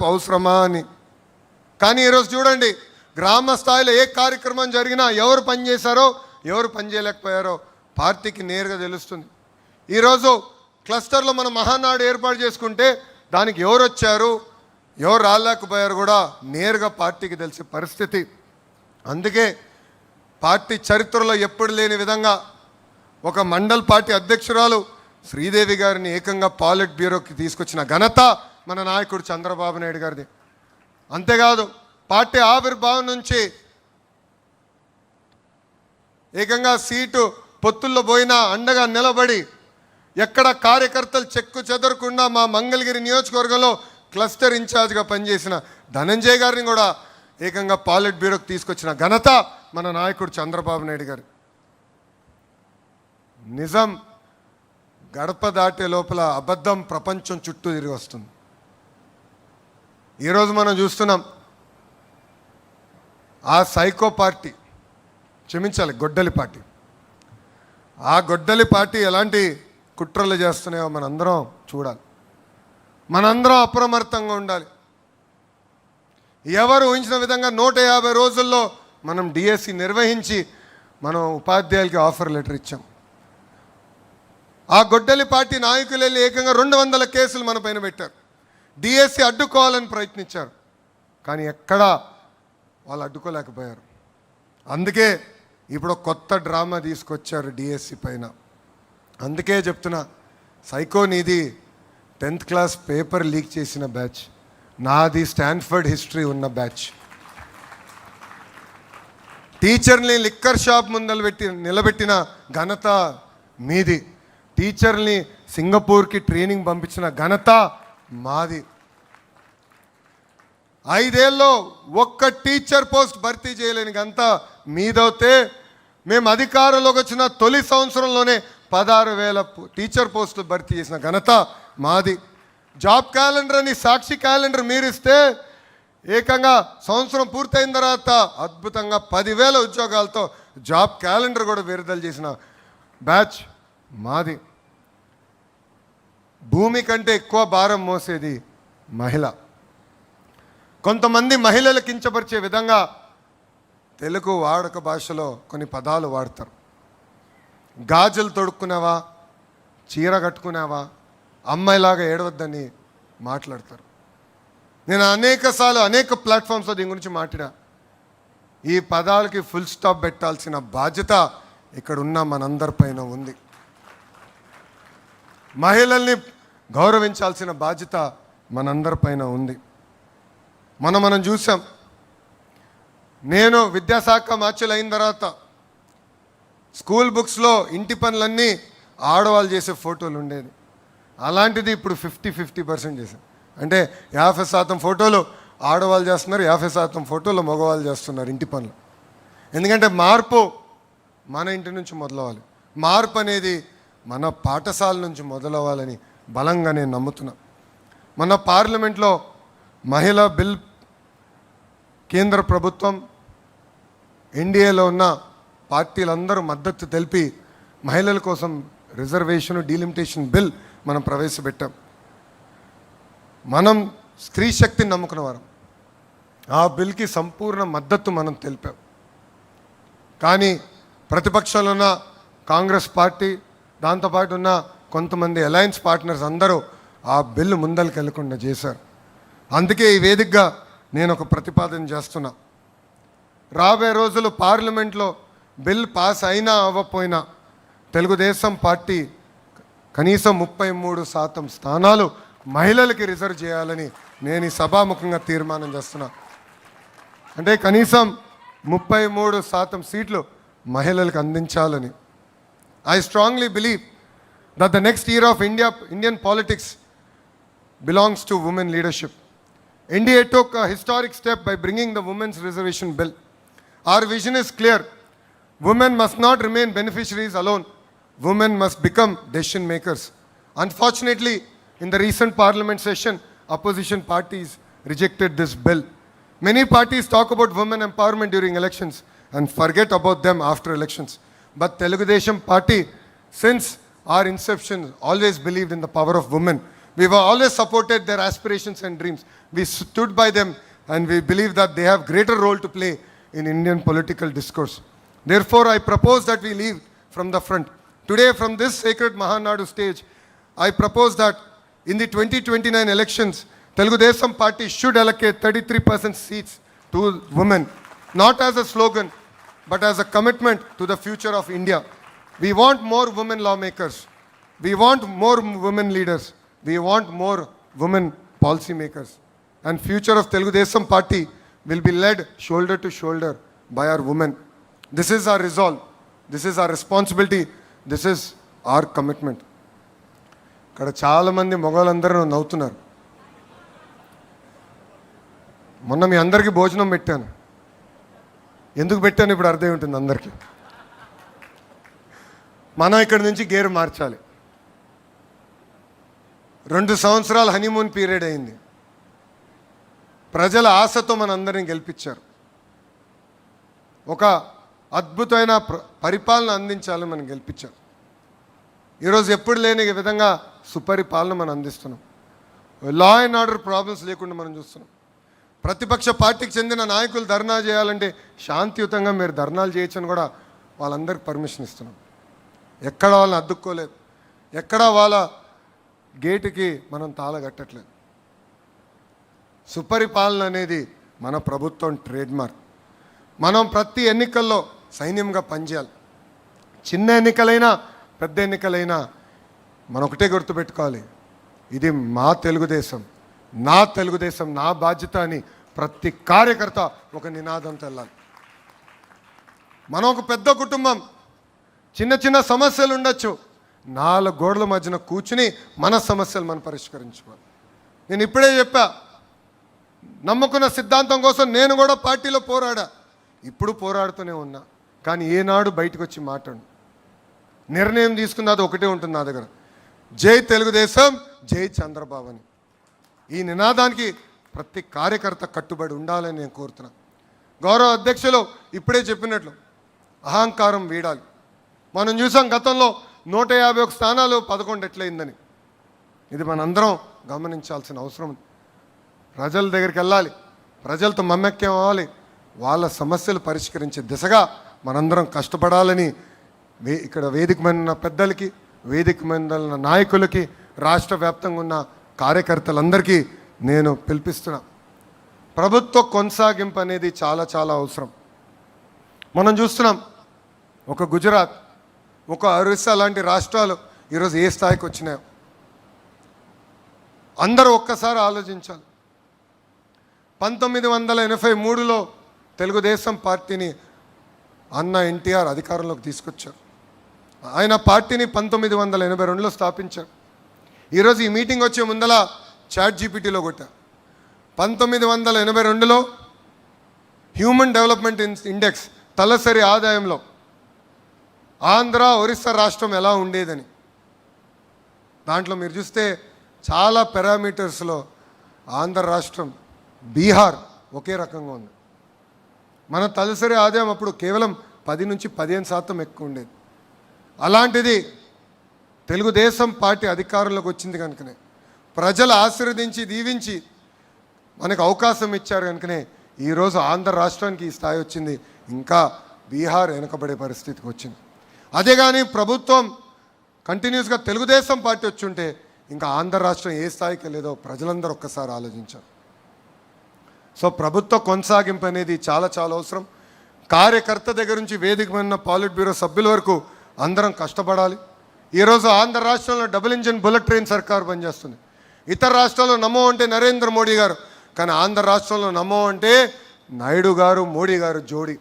అవసరమా అని. కానీ ఈరోజు చూడండి, గ్రామ స్థాయిలో ఏ కార్యక్రమం జరిగినా ఎవరు పనిచేశారో ఎవరు పనిచేయలేకపోయారో పార్టీకి నేరుగా తెలుస్తుంది. ఈరోజు క్లస్టర్లో మనం మహానాడు ఏర్పాటు చేసుకుంటే దానికి ఎవరు వచ్చారు ఎవరు రాలేకపోయారు కూడా నేరుగా పార్టీకి తెలిసే పరిస్థితి. అందుకే పార్టీ చరిత్రలో ఎప్పుడు లేని విధంగా ఒక మండల్ పార్టీ అధ్యక్షురాలు శ్రీదేవి గారిని ఏకంగా పాలిట్ బ్యూరోకి తీసుకొచ్చిన ఘనత మన నాయకుడు చంద్రబాబు నాయుడు గారిది. అంతేకాదు పార్టీ ఆవిర్భావం నుంచి ఏకంగా సీటు పొత్తుల్లో పోయినా అండగా నిలబడి ఎక్కడ కార్యకర్తలు చెక్కు చెదరకుండా మా మంగళగిరి నియోజకవర్గంలో క్లస్టర్ ఇన్ఛార్జ్గా పనిచేసిన ధనంజయ్ గారిని కూడా ఏకంగా పాలిట్ బ్యూరోకి తీసుకొచ్చిన ఘనత మన నాయకుడు చంద్రబాబు నాయుడు గారు. నిజం గడప దాటే లోపల అబద్ధం ప్రపంచం చుట్టూ తిరిగి వస్తుంది. ఈరోజు మనం చూస్తున్నాం ఆ సైకో పార్టీ, క్షమించాలి గొడ్డలి పార్టీ, ఆ గొడ్డలి పార్టీ ఎలాంటి కుట్రలు చేస్తున్నాయో మనందరం చూడాలి. మనందరం అప్రమత్తంగా ఉండాలి. ఎవరు ఊహించిన విధంగా 150 రోజుల్లో మనం డిఎస్సి నిర్వహించి మనం ఉపాధ్యాయులకి ఆఫర్ లెటర్ ఇచ్చాం. ఆ గొడ్డలి పార్టీ నాయకులు వెళ్ళి ఏకంగా 200 కేసులు మన పైన పెట్టారు. డిఎస్సి అడ్డుకోవాలని ప్రయత్నించారు, కానీ ఎక్కడా వాళ్ళు అడ్డుకోలేకపోయారు. అందుకే ఇప్పుడు కొత్త డ్రామా తీసుకొచ్చారు డిఎస్సి పైన. అందుకే చెప్తున్నా, సైకో నీది 10th క్లాస్ పేపర్ లీక్ చేసిన బ్యాచ్, నాది స్టాన్ఫర్డ్ హిస్టరీ ఉన్న బ్యాచ్. టీచర్ని లిక్కర్ షాప్ ముందలు నిలబెట్టిన ఘనత మీది. టీచర్ని సింగపూర్కి ట్రైనింగ్ పంపించిన ఘనత మాది. 5 ఏళ్ళలో ఒక్క టీచర్ పోస్ట్ భర్తీ చేయలేని ఘనత మీదవుతే, మేము అధికారంలోకి వచ్చిన తొలి సంవత్సరంలోనే 16,000 టీచర్ పోస్టులు భర్తీ చేసిన ఘనత మాది. జాబ్ క్యాలెండర్ అని సాక్షి క్యాలెండర్ మీరిస్తే ఏకంగా సంవత్సరం పూర్తయిన తర్వాత అద్భుతంగా 10,000 ఉద్యోగాలతో జాబ్ క్యాలెండర్ కూడా విడుదల చేసిన బ్యాచ్ మాది. భూమి కంటే ఎక్కువ భారం మోసేది మహిళ. కొంతమంది మహిళలు కించపరిచే విధంగా తెలుగు వాడుక భాషలో కొన్ని పదాలు వాడతారు. గాజులు తొడుక్కున్నావా, చీర కట్టుకున్నావా, అమ్మాయిలాగా ఏడవద్దని మాట్లాడతారు. నేను అనేక ప్లాట్ఫామ్స్లో దీని గురించి మాట్లాడా. ఈ పదాలకి ఫుల్ స్టాప్ పెట్టాల్సిన బాధ్యత ఇక్కడ ఉన్న మనందరిపైన ఉంది. మహిళల్ని గౌరవించాల్సిన బాధ్యత మనందరిపైన ఉంది. మనం చూసాం. నేను విద్యాశాఖ మార్చులు అయిన తర్వాత స్కూల్ బుక్స్లో ఇంటి పనులన్నీ ఆడవాళ్ళు చేసే ఫోటోలు ఉండేది. అలాంటిది ఇప్పుడు 50% చేశారు. అంటే 50% ఫోటోలు ఆడవాళ్ళు చేస్తున్నారు, 50% ఫోటోలు మగవాళ్ళు చేస్తున్నారు ఇంటి పనులు. ఎందుకంటే మార్పు మన ఇంటి నుంచి మొదలవ్వాలి. మార్పు అనేది మన పాఠశాల నుంచి మొదలవ్వాలని బలంగా నేను నమ్ముతున్నా. మన పార్లమెంట్లో మహిళా బిల్ కేంద్ర ప్రభుత్వం, ఎన్డీఏలో ఉన్న పార్టీలందరూ మద్దతు తెలిపి మహిళల కోసం రిజర్వేషన్ డీలిమిటేషన్ బిల్ మనం ప్రవేశపెట్టాం. మనం స్త్రీ శక్తిని నమ్ముకున్న వారం. ఆ బిల్కి సంపూర్ణ మద్దతు మనం తెలిపాం. కానీ ప్రతిపక్షంలో ఉన్న కాంగ్రెస్ పార్టీ, దాంతోపాటు ఉన్న కొంతమంది అలయన్స్ పార్ట్నర్స్ అందరూ ఆ బిల్లు ముందరికి వెళ్లకుండా చేశారు. అందుకే ఈ వేదికగా నేను ఒక ప్రతిపాదన చేస్తున్నా. రాబోయే రోజులు పార్లమెంట్లో బిల్ పాస్ అయినా అవ్వకపోయినా తెలుగుదేశం పార్టీ కనీసం 33% స్థానాలు మహిళలకి రిజర్వ్ చేయాలని నేను ఈ సభాముఖంగా తీర్మానం చేస్తున్నా. అంటే కనీసం 33% సీట్లు మహిళలకు అందించాలని. I strongly believe that the next era of Indian politics belongs to women leadership. India took a historic step by bringing the Women's Reservation Bill. Our vision is clear. Women must not remain beneficiaries alone. Women must become decision makers. Unfortunately, in the recent parliament session, opposition parties rejected this bill. Many parties talk about women empowerment during elections and forget about them after elections. But Telugu Desam Party, since our inception, always believed in the power of women. We've always supported their aspirations and dreams. We stood by them and we believe that they have greater role to play in Indian political discourse. Therefore, I propose that we leave from the front. Today, from this sacred Mahanadu stage, I propose that in the 2029 elections, Telugu Desam Party should allocate 33% seats to women, not as a slogan, but as a commitment to the future of India. We want more women lawmakers. We want more women leaders. We want more women policymakers. And future of Telugu Desam Party will be led shoulder to shoulder by our women. This is our resolve. This is our responsibility. This is our commitment. ఇక్కడ చాలామంది మగవాళ్ళందరూ నవ్వుతున్నారు. మొన్న మీ అందరికీ భోజనం పెట్టాను. ఎందుకు పెట్టాను ఇప్పుడు అర్థం ఉంటుంది అందరికీ. మనం ఇక్కడి నుంచి గేరు మార్చాలి. 2 సంవత్సరాల హనీమూన్ పీరియడ్ అయింది. ప్రజల ఆశతో మనందరినీ గెలిపించారు. ఒక అద్భుతమైన పరిపాలన అందించాలని మనం గెలిపించారు. ఈరోజు ఎప్పుడు లేని విధంగా సుపరిపాలన మనం అందిస్తున్నాం. లా అండ్ ఆర్డర్ ప్రాబ్లమ్స్ లేకుండా మనం చూస్తున్నాం. ప్రతిపక్ష పార్టీకి చెందిన నాయకులు ధర్నా చేయాలంటే శాంతియుతంగా మీరు ధర్నాలు చేయొచ్చని కూడా వాళ్ళందరికీ పర్మిషన్ ఇస్తున్నాం. ఎక్కడ వాళ్ళని అడ్డుకోలేదు, ఎక్కడ వాళ్ళ గేటుకి మనం తాళగట్టట్లేదు. సుపరిపాలన అనేది మన ప్రభుత్వం ట్రేడ్ మార్క్. మనం ప్రతి ఎన్నికల్లో సైన్యంగా పనిచేయాలి. చిన్న ఎన్నికలైనా పెద్ద ఎన్నికలైనా మనం ఒకటే గుర్తుపెట్టుకోవాలి, ఇది మా తెలుగుదేశం, నా తెలుగుదేశం, నా బాధ్యత అని ప్రతి కార్యకర్త ఒక నినాదంతో వెళ్ళాలి. మనం ఒక పెద్ద కుటుంబం, చిన్న చిన్న సమస్యలు ఉండొచ్చు, 4 గోడల మధ్యన కూర్చుని మన సమస్యలు మనం పరిష్కరించుకోవాలి. నేను ఇప్పుడే చెప్పా, నమ్ముకున్న సిద్ధాంతం కోసం నేను కూడా పార్టీలో పోరాడా, ఇప్పుడు పోరాడుతూనే ఉన్నా. కానీ ఏనాడు బయటకు వచ్చి మాట్లాడు, నిర్ణయం తీసుకున్నది ఒకటే ఉంటుంది నా దగ్గర, జై తెలుగుదేశం, జై చంద్రబాబు అని. ఈ నినాదానికి ప్రతి కార్యకర్త కట్టుబడి ఉండాలని నేను కోరుతున్నా. గౌరవ అధ్యక్షులు ఇప్పుడే చెప్పినట్లు అహంకారం వీడాలి. మనం చూసాం గతంలో 151 స్థానాలు 11 ఎట్లయిందని. ఇది మనందరం గమనించాల్సిన అవసరం ఉంది. ప్రజల దగ్గరికి వెళ్ళాలి, ప్రజలతో మమ్మక్యం అవ్వాలి, వాళ్ళ సమస్యలు పరిష్కరించే దిశగా మనందరం కష్టపడాలని ఇక్కడ వేదిక మీద ఉన్న పెద్దలకి, వేదిక మీద ఉన్న నాయకులకి, రాష్ట్ర వ్యాప్తంగా ఉన్న కార్యకర్తలందరికీ నేను పిలిపిస్తున్నా. ప్రభుత్వ కొనసాగింపు అనేది చాలా చాలా అవసరం. మనం చూస్తున్నాం, ఒక గుజరాత్, ఒక ఒరిస్సా లాంటి రాష్ట్రాలు ఈరోజు ఏ స్థాయికి వచ్చినాయో అందరూ ఒక్కసారి ఆలోచించాలి. 1983లో తెలుగుదేశం పార్టీని అన్న ఎన్టీఆర్ అధికారంలోకి తీసుకొచ్చారు. ఆయన పార్టీని 1982లో స్థాపించారు. ఈరోజు ఈ మీటింగ్ వచ్చే ముందల చాట్ జీపీటీలో కొట్టా, 1982లో హ్యూమన్ డెవలప్మెంట్ ఇండెక్స్ తలసరి ఆదాయంలో ఆంధ్ర, ఒరిస్సా రాష్ట్రం ఎలా ఉండేదని. దాంట్లో మీరు చూస్తే చాలా పారామీటర్స్లో ఆంధ్ర రాష్ట్రం, బీహార్ ఒకే రకంగా ఉంది. మన తలసరి ఆదాయం అప్పుడు కేవలం 10 నుంచి 15% ఎక్కువ ఉండేది. అలాంటిది తెలుగుదేశం పార్టీ అధికారంలోకి వచ్చింది కనుకనే, ప్రజలు ఆశీర్వదించి దీవించి మనకు అవకాశం ఇచ్చారు కనుకనే ఈరోజు ఆంధ్ర రాష్ట్రానికి ఈ స్థాయి వచ్చింది. ఇంకా బీహార్ వెనకబడే పరిస్థితికి వచ్చింది. అదే కానీ ప్రభుత్వం కంటిన్యూస్గా తెలుగుదేశం పార్టీ వచ్చుంటే ఇంకా ఆంధ్ర రాష్ట్రం ఏ స్థాయికి వెళ్ళేదో ప్రజలందరూ ఒక్కసారి ఆలోచించారు. సో ప్రభుత్వ కొనసాగింపు అనేది చాలా చాలా అవసరం. కార్యకర్త దగ్గర నుంచి వేదిక మీద పాలిట్ బ్యూరో సభ్యుల వరకు అందరం కష్టపడాలి. ఈరోజు ఆంధ్ర రాష్ట్రంలో డబుల్ ఇంజిన్ బుల్లెట్ ట్రైన్ సర్కారు పనిచేస్తుంది. ఇతర రాష్ట్రాల్లో నమో అంటే నరేంద్ర మోడీ గారు, కానీ ఆంధ్ర రాష్ట్రంలో నమో అంటే నాయుడు గారు, మోడీ గారు జోడీ.